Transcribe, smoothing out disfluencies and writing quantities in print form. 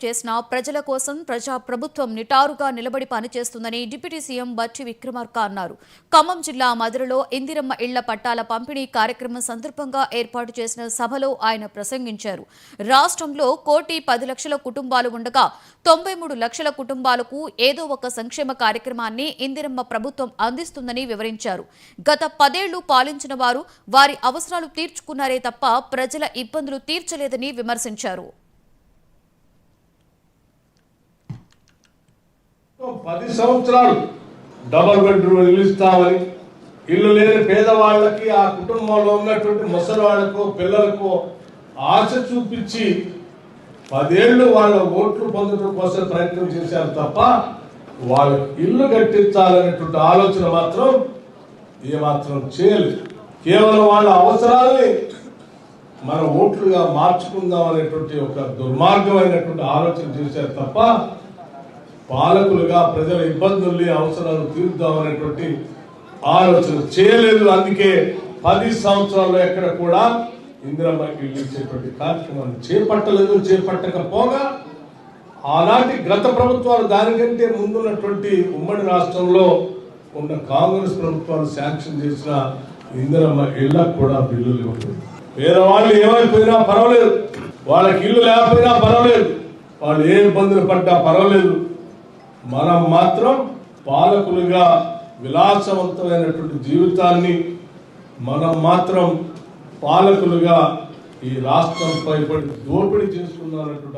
చేసిన ప్రజల కోసం ప్రజా ప్రభుత్వం నిటారుగా నిలబడి పనిచేస్తుందని డిప్యూటీ సీఎం బట్టి విక్రమార్క అన్నారు. ఖమ్మం జిల్లా మధురలో ఇందిరమ్మ ఇళ్ల పట్టాల పంపిణీ కార్యక్రమం సందర్భంగా ఏర్పాటు చేసిన సభలో ఆయన ప్రసంగించారు. రాష్ట్రంలో 1,10,00,000 కుటుంబాలు ఉండగా 93 లక్షల కుటుంబాలకు ఏదో ఒక సంక్షేమ కార్యక్రమాన్ని ఇందిరమ్మ ప్రభుత్వం అందిస్తుందని వివరించారు. గత 10 ఏళ్లు పాలించిన వారు వారి అవసరాలు తీర్చుకున్నారే తప్ప ప్రజల ఇబ్బందులు తీర్చలేదని విమర్శించారు. 10 సంవత్సరాలు డబుల్ బెడ్రూమ్ నిలుస్తామని ఇల్లు లేని పేదవాళ్ళకి ఆ కుటుంబంలో ఉన్నటువంటి ముసలి వాళ్లకు పిల్లలకు ఆశ చూపించి 10 ఏళ్లు వాళ్ళ ఓట్లు పొందడం కోసం ప్రయత్నం చేశారు తప్ప వాళ్ళకి ఇల్లు కట్టించాలనేటువంటి ఆలోచన మాత్రం ఏమాత్రం చేయలేదు. కేవలం వాళ్ళ అవసరాలని మన ఓట్లుగా మార్చుకుందాం అనేటువంటి ఒక దుర్మార్గమైనటువంటి ఆలోచన చేశారు తప్ప పాలకులుగా ప్రజల ఇబ్బందుల్ని అవసరాలు తీర్చుదామనేటువంటి ఆలోచన చేయలేదు. అందుకే 10 సంవత్సరాల్లో ఎక్కడ కూడా ఇందిరమ్మ ఇల్లు ఇచ్చేటువంటి కార్యక్రమాన్ని చేపట్టలేదు. చేపట్టకపోగా ఆనాటి గత ప్రభుత్వాలు దానికంటే ముందున్నటువంటి ఉమ్మడి రాష్ట్రంలో ఉన్న కాంగ్రెస్ ప్రభుత్వాలు శాంక్షన్ చేసిన ఇందిరమ్మ ఇళ్లకు కూడా బిల్లులు ఇవ్వలేదు. పేదవాళ్ళు ఏమైపోయినా పర్వాలేదు, వాళ్ళకి ఇల్లు లేకపోయినా పర్వాలేదు, వాళ్ళు ఏ ఇబ్బందులు పడ్డా పర్వాలేదు, మనం మాత్రం పాలకులుగా విలాసవంతమైనటువంటి జీవితాన్ని మనం మాత్రం పాలకులుగా ఈ రాష్ట్రంపై దోపిడీ చేసుకున్నటువంటి